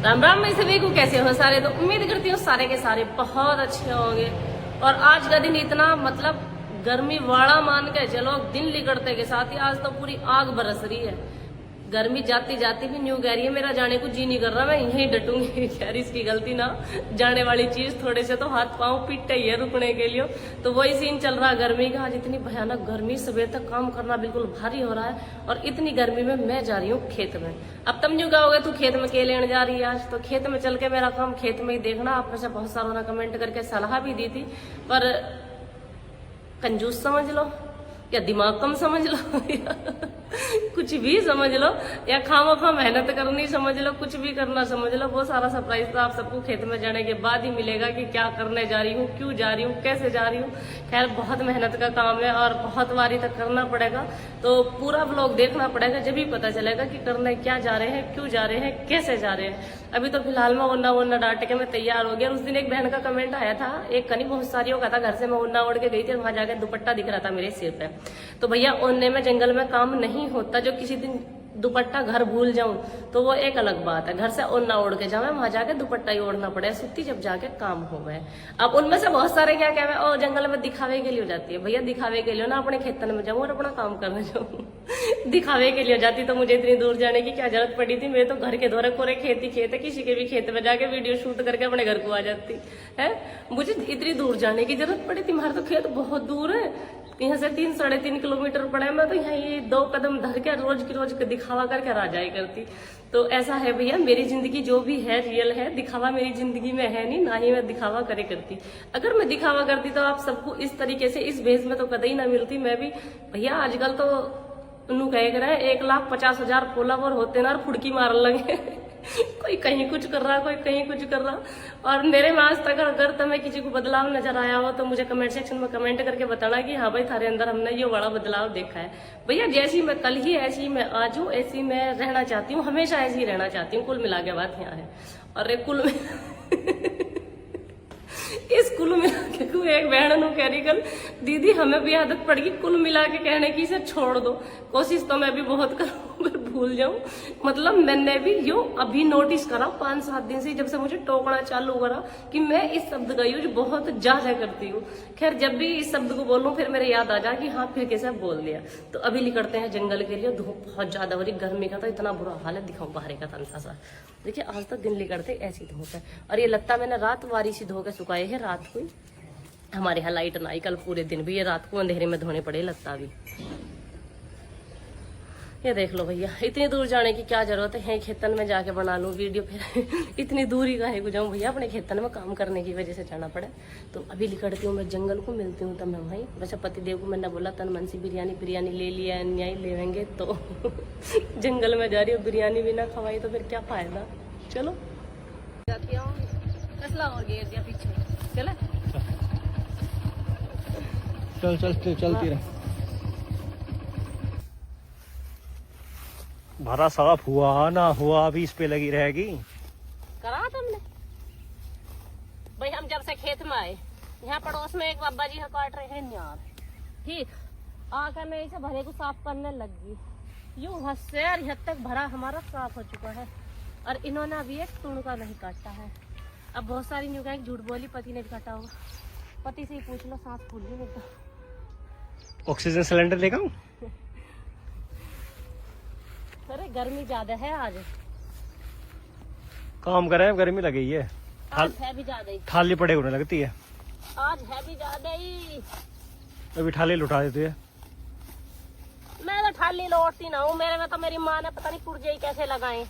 राम राम। मैं सभी को कैसे हो सारे, तो उम्मीद करती हूँ सारे के सारे बहुत अच्छे होंगे। और आज का दिन इतना मतलब गर्मी वाला मान के चलो, दिन लिकड़ते के साथ ही आज तो पूरी आग बरस रही है। गर्मी जाती जाती भी न्यू कह रही है मेरा जाने को जी नहीं कर रहा, मैं यहीं डटूंगी। यार इसकी गलती ना, जाने वाली चीज थोड़े से तो हाथ पांव पीटते ही है रुकने के लिए। तो वही सीन चल रहा है गर्मी का। आज इतनी भयानक गर्मी, सुबह तक काम करना बिल्कुल भारी हो रहा है। और इतनी गर्मी में मैं जा रही हूँ खेत में। अब तुम न्यू कहोगे तू खेत में के लेने जा रही है आज, तो खेत में चल के मेरा काम खेत में ही देखना। आप में से बहुत सारों ने कमेंट करके सलाह भी दी थी, पर कंजूस समझ लो या दिमाग कम समझ लो या कुछ भी समझ लो, या खामोखा मेहनत करनी समझ लो, कुछ भी करना समझ लो। वो सारा सरप्राइज तो आप सबको खेत में जाने के बाद ही मिलेगा कि क्या करने जा रही हूँ, क्यों जा रही हूँ, कैसे जा रही हूँ। खैर बहुत मेहनत का काम है और बहुत बारी तक करना पड़ेगा, तो पूरा व्लॉग देखना पड़ेगा, जब भी पता चलेगा कि करने क्या जा रहे हैं, क्यों जा रहे हैं, कैसे जा रहे हैं। अभी तो फिलहाल मैं ओना वोना डांट के मैं तैयार हो गया। उस दिन एक बहन का कमेंट आया था, एक कनी बहुत सारियों का था, घर से मैं ओना ओढ़ के गई थी, वहां जाकर दुपट्टा दिख रहा था मेरे सिर पे। तो भैया ओने में जंगल में काम नहीं होता। जो किसी दिन दुपट्टा घर भूल जाऊं तो वो एक अलग बात है, घर से ओढ़ना ओढ़ के जाऊं, वहां जाके दुपट्टा ही ओढ़ना पड़े, सुत्ती जब जाके काम हो गए। अब उनमें से बहुत सारे क्या कह रहे, जंगल में दिखावे के लिए हो जाती है। भैया दिखावे के लिए ना, अपने खेतन में जाऊं और अपना काम करने जाऊं। दिखावे के लिए हो जाती तो मुझे इतनी दूर जाने की क्या जरूरत पड़ी थी। मेरे तो घर के द्वारा कोरे खेत ही खेत है, किसी के भी खेत में जाके वीडियो शूट करके अपने घर को आ जाती है। मुझे इतनी दूर जाने की जरूरत पड़ी थी? हमारे तो खेत बहुत दूर है, यहाँ से 3-3.5 किलोमीटर पड़े। मैं तो यहाँ ये 2 कदम धर के रोज की रोज दिखावा करके आ जाए करती। तो ऐसा है भैया, मेरी जिंदगी जो भी है रियल है, दिखावा मेरी जिंदगी में है नहीं, ना ही मैं दिखावा करे करती। अगर मैं दिखावा करती तो आप सबको इस तरीके से इस भेष में तो कतई ना मिलती। मैं भी भैया आजकल तो उन्होंने कह रहे हैं 1,50,000 फॉलोवर होते ना और फुड़की मारने लगे। कोई कहीं कुछ कर रहा, कोई कहीं कुछ कर रहा। और मेरे में आज तक अगर तुम्हें किसी को बदलाव नजर आया हो तो मुझे कमेंट सेक्शन में कमेंट करके बताना कि हाँ भाई थारे अंदर हमने ये बड़ा बदलाव देखा है। भैया जैसी मैं कल ही ऐसी मैं आज हूँ, ऐसी मैं रहना चाहती हूँ, हमेशा ऐसी ही रहना चाहती हूँ। कुल मिला के बात यहाँ है। और एक कुल इस कुल मिला के एक बहन नु कह रही कल, दीदी हमें भी आदत पड़ेगी कुल मिला के कहने की, इसे छोड़ दो। कोशिश तो मैं भी बहुत करूँ पर भूल जाऊं। मतलब मैंने भी यो अभी नोटिस करा 5-7 दिन से, जब से मुझे टोकना चालू करा कि मैं इस शब्द का यूज बहुत ज्यादा करती हूँ। खैर जब भी इस शब्द को बोलूं फिर मेरे याद आ जाए कि हाँ फिर कैसे बोल दिया। तो अभी निकलते हैं जंगल के लिए। धूप बहुत ज्यादा हो रही, गर्मी का तो इतना बुरा हाल है, दिखाऊं बाहर का तनसा सा। देखिए आज तक दिन निकलते ऐसी धूप है। और ये लत्ता मैंने रात वारी सी धो के सुखाए है। रात को हमारे यहाँ लाइट ना आई, कल पूरे दिन भी ये रात को अंधेरे में धोने पड़े लगता भी। ये देख लो भैया, इतनी दूर जाने की क्या जरूरत है, खेतन में जाके बना लूं वीडियो। फिर इतनी दूर ही काहे को जाऊं भैया, अपने खेतन में काम करने की वजह से जाना पड़े। तो अभी निकलती हूँ मैं जंगल को, मिलती हूँ तब मैं वहीं। वैसे पतिदेव को मैंने बोला तन मन से बिरयानी ले लिया, न्याय लेवेंगे तो जंगल में जा रही हूँ, बिरयानी भी ना खवाई तो फिर क्या फायदा। चलो जाती हूँ, कसला और घेर दिया पीछे। चले चलती रहे। भरा साफ हुआ ना हुआ अभी इस पे लगी रहेगी। करा तुमने भाई? हम जब से खेत में आए, यहाँ पड़ोस में एक बाबा जी काट रहे हैं यार, ठीक आकर मैं इसे भरे को साफ करने लग गई। यूं हद से हद तक भरा हमारा साफ हो चुका है और इन्होंने अभी एक टुणका नहीं काटा है। अब बहुत सारी न्यू का झूठ बोली, पति ने भी काटा होगा। पति से ही पूछ लो, सांस फूल गई एकदम। ऑक्सीजन सिलेंडर लेगा हूँ। अरे गर्मी ज्यादा है आज, काम करे गर्मी लगी है। आज है भी ज्यादा ही, थाली पड़े होने लगती है। आज है भी ज्यादा ही। अभी थाली लुटा देती है। मैं तो थाली लौटती ना हूँ, मेरे में तो मेरी माँ ने पता नहीं पुर्जे ही कैसे लगाए।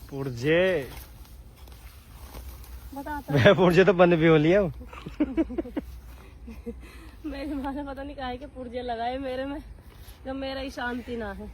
पुर्जे बता पुर्जे तो बंद भी हो लिया। मेरी माँ ने पता नहीं काहे के पुर्जे लगाए मेरे में, जब मेरा ही शांति ना है।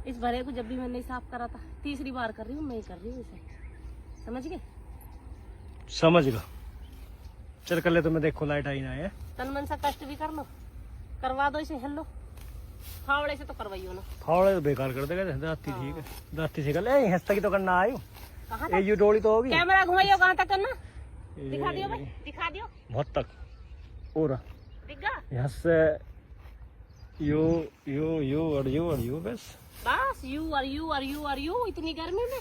इस भरे को जब भी मैंने साफ करा था, तीसरी बार कर रही हूँ, मैं ही कर रही हूँ इसे, समझ गए? समझ गया। चल कर ले, तो मैं देखो लाइट आई ना है। तन मन से कष्ट भी कर लो, करवा दो इसे। हेलो फावड़े से तो करवाइयो ना। फावड़े तो बेकार कर देगा। दाती ठीक है, दाती से कर ले। हंसता की तो करना आयु। कहाँ ये डोली तो होगी। कैमरा घुमाइयो, कहाँ तक करना? दिखा दियो भाई, दिखा दियो। बहुत तक और दिख गया यहाँ से यू और यू बस यू और यू और यू और यू इतनी गर्मी में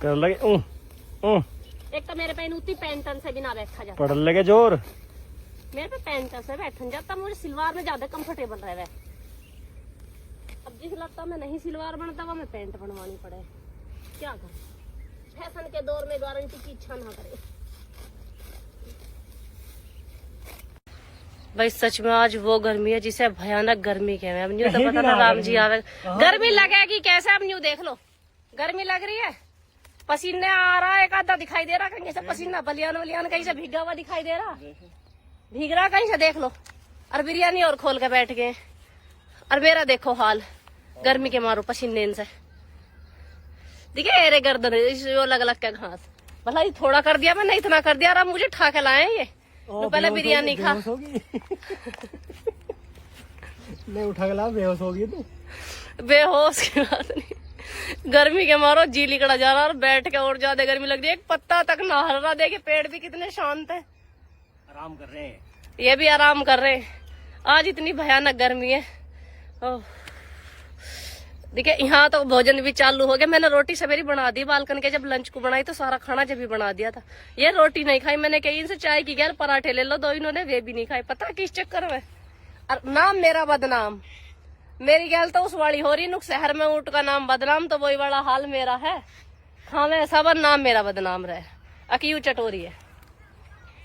कर लगे एक तो मेरे पे उतनी पेंटन से भी ना बैठा जाता, पड़ लगे जोर। मेरे पे पेंटन से बैठन जाता, मुझे सिलवार में ज्यादा कंफर्टेबल रहे। अब जिस लगता मैं नहीं सिलवार बनता वह मैं पेंट बनवानी पड़े, क्या करूं। फैशन के दौर में गारंटी की इच्छा ना करे। भाई सच में आज वो गर्मी है जिसे भयानक गर्मी कहे। अब न्यू तो पता था राम जी आवे, गर्मी लगेगी कैसे। अब न्यू देख लो, गर्मी लग रही है, पसीने आ रहा है, एक आधा दिखाई दे रहा कहीं से पसीना, बलियान वलियान कहीं से भीगा हुआ दिखाई दे रहा, भीग रहा कहीं से देख लो। और बिरयानी और खोल के बैठ गए, और मेरा देखो हाल गर्मी के मारो पसीने से। दिखे अरे गर्दन अलग अलग क्या घास, भला ये थोड़ा कर दिया मैंने, इतना कर दिया। अब मुझे ठा के लाए ये, तो पहले बिरयानी खा। नहीं उठा के ला, बेहोश होगी तू। बेहोश की बात नहीं, गर्मी के मारो जी लिकड़ा जा रहा, और बैठ के और ज्यादा गर्मी लग रही है। एक पत्ता तक ना हल रहा, देखे पेड़ भी कितने शांत है, आराम कर रहे हैं। ये भी आराम कर रहे हैं। आज इतनी भयानक गर्मी है। देखिए यहाँ तो भोजन भी चालू हो गया। मैंने रोटी सवेरी बना दी बालकन के, जब लंच को बनाई तो सारा खाना जब भी बना दिया था। ये रोटी नहीं खाई मैंने, कही इनसे चाय की गैर पराठे ले लो दो, इन्होंने वे भी नहीं खाए। पता किस चक्कर में, और नाम मेरा बदनाम, मेरी गैल तो उस वाली हो रही नुक शहर में ऊँट का नाम बदनाम, तो वही वाला हाल मेरा है। हाँ मैं सब नाम मेरा बदनाम रहे। अकीयू चटोरी है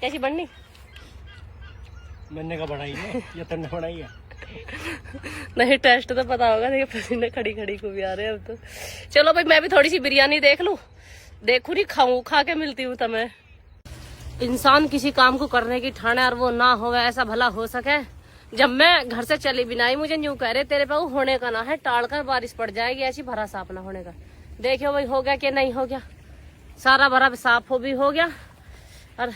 कैसी बननी, मैंने का बनाई है या तुमने बनाई है? नहीं टेस्ट तो पता होगा, देखिए पसीने खड़ी खड़ी को भी आ रहे हैं अब तो। चलो भाई मैं भी थोड़ी सी बिरयानी देख लूं, देखू नहीं खाऊं, खा के मिलती हूँ तुम्हें। इंसान किसी काम को करने की ठाने और वो ना हो, ऐसा भला हो सके। जब मैं घर से चली बिनाई मुझे यूं कह रहे तेरे पे वो होने का ना है, टाल कर बारिश पड़ जाएगी, ऐसी भरा साफ ना होने का। देखियो भाई हो गया कि नहीं हो गया, सारा भरा साफ हो भी हो गया, और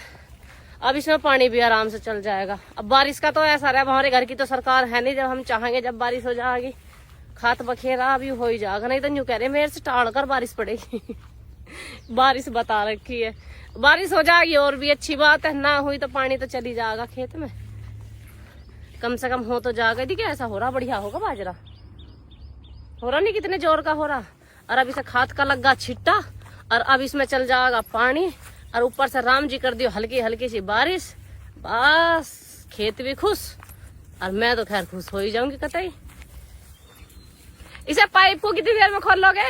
अब इसमें पानी भी आराम से चल जाएगा। अब बारिश का तो ऐसा रहा, हमारे घर की तो सरकार है नहीं, जब हम चाहेंगे जब बारिश हो जाएगी खात बखेरा अभी हो ही जाएगा। नहीं तो यूं कह रहे मेरे से टाल कर बारिश पड़ेगी। बारिश बता रखी है, बारिश हो जाएगी और भी अच्छी बात है, ना हुई तो पानी तो चली जाएगा खेत में, कम से कम हो तो जाएगा। देखिए ऐसा हो रहा, बढ़िया होगा बाजरा, हो रहा नहीं कितने जोर का हो रहा। और अब इसे खाद का लगा छिट्टा, और अब इसमें चल जाएगा पानी, और ऊपर से राम जी कर दियो हल्की हल्की सी बारिश, बस खेत भी खुश, और मैं तो खैर खुश हो ही जाऊंगी कतई। इसे पाइप को कितनी देर में खोल लोगे?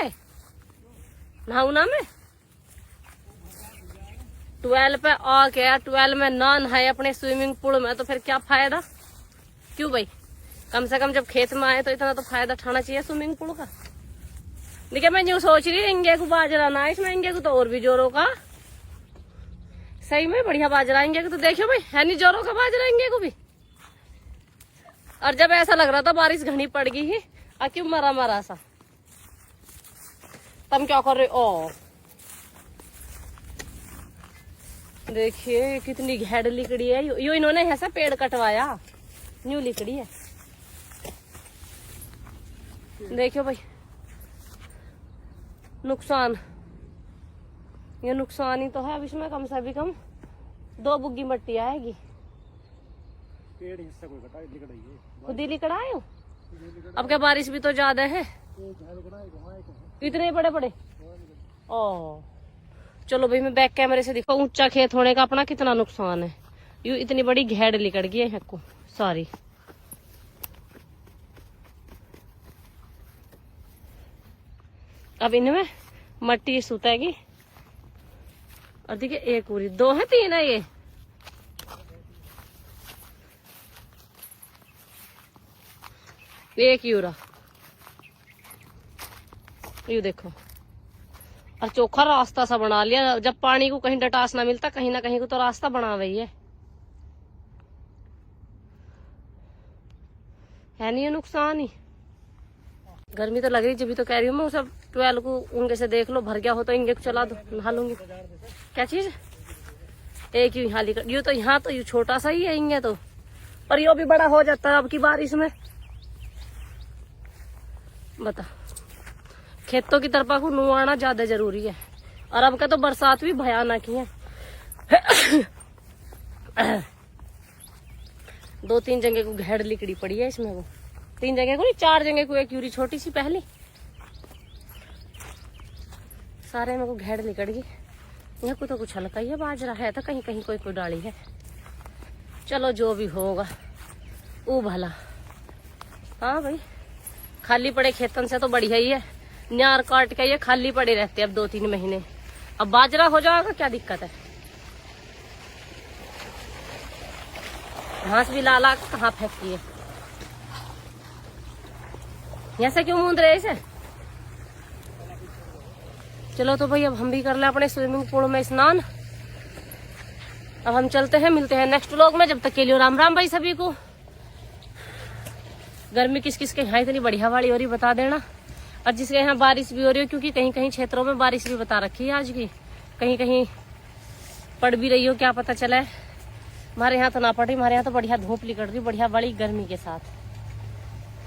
नहाऊना में 12 पे आ गया, 12 में ना नहाए अपने स्विमिंग पूल में तो फिर क्या फायदा। क्यों भाई, कम से कम जब खेत में आए तो इतना तो फायदा उठाना चाहिए स्विमिंग पूल का। देखिए मैं यूं सोच रही इंगे को बाजरा ना, इसमें इंगे को तो और भी जोरों का, सही में बढ़िया बाजरा इंगे को तो देखियो भाई है नहीं जोरों का बाजरा इंगे को भी। और जब ऐसा लग रहा था बारिश घनी पड़ गई ही, क्यों मरा मरा सा। तुम क्या कर रहे हो? देखिए कितनी घेड़ लिकड़ी है, यो इन्होंने ऐसा पेड़ कटवाया, न्यू लिकड़ी है। देखियो भाई नुकसान, ये नुकसान ही तो है। अब इसमें कम से भी कम 2 बुग्गी मट्टी आएगी। पेड़ हिस्सा कोई कटा लिकड़ा ही खुद ही लिकड़ा आए हो। अब क्या बारिश भी तो ज्यादा है, इतने बड़े बड़े। ओ चलो भाई मैं बैक कैमरे से दिखा, ऊंचा खेत होने का अपना कितना नुकसान है। यू इतनी बड़ी घेड़ लिकड़ गई है को सारी। अब इनमें मट्टी सुतेगी, और देखिए एक पूरी 2 है 3 है ये। एक यूरा यू देखो, और चोखा रास्ता सा बना लिया। जब पानी को कहीं डटास ना मिलता, कहीं ना कहीं को तो रास्ता बना हुई है नहीं? ये नुकसान ही। गर्मी तो लग रही, जब तो कह रही हूँ मैं सब 12 को उंगे से देख लो, भर गया हो तो इंगे को चला दो, नहा लूंगी। क्या चीज एक ही यहाँ लिखा, यू तो यहाँ तो यू छोटा सा ही है इंगे तो, पर यो भी बड़ा हो जाता है अब की बारिश में। बता खेतों की तरफा को नू आना ज्यादा जरूरी है, और अब का तो बरसात भी भयानक ही है। 2-3 जगह को घेड़ लिकड़ी पड़ी है इसमें, वो 3 जगह को नहीं 4 जगह को, एक यूरी छोटी सी पहली सारे में को घेड़ निकल गई। यहाँ को तो कुछ हल्का ही है, बाजरा है तो कहीं कहीं कोई कोई डाली है। चलो जो भी होगा वो भला। हाँ भाई, खाली पड़े खेतन से तो बढ़िया ही है। न्यार काट के ये खाली पड़े रहते अब 2-3 महीने। अब बाजरा हो जाएगा, क्या दिक्कत है। घास भी लाला कहाँ फेंकती है। ऐसे क्यों मूंद रहे इसे। चलो तो भाई अब हम भी कर ले अपने स्विमिंग पूल में स्नान। अब हम चलते हैं, मिलते हैं नेक्स्ट व्लॉग में। जब तक के लिए राम राम भाई सभी को। गर्मी किस किस के यहाँ इतनी बढ़िया वाली हो रही बता देना, और जिसके यहाँ बारिश भी हो रही हो, क्योंकि कहीं कहीं क्षेत्रों में बारिश भी बता रखी है आज की, कहीं कहीं पड़ भी रही हो, क्या पता चला है। हमारे यहाँ तो ना पड़ी, हमारे यहाँ तो बढ़िया धूप निकल रही, बढ़िया बड़ी गर्मी के साथ।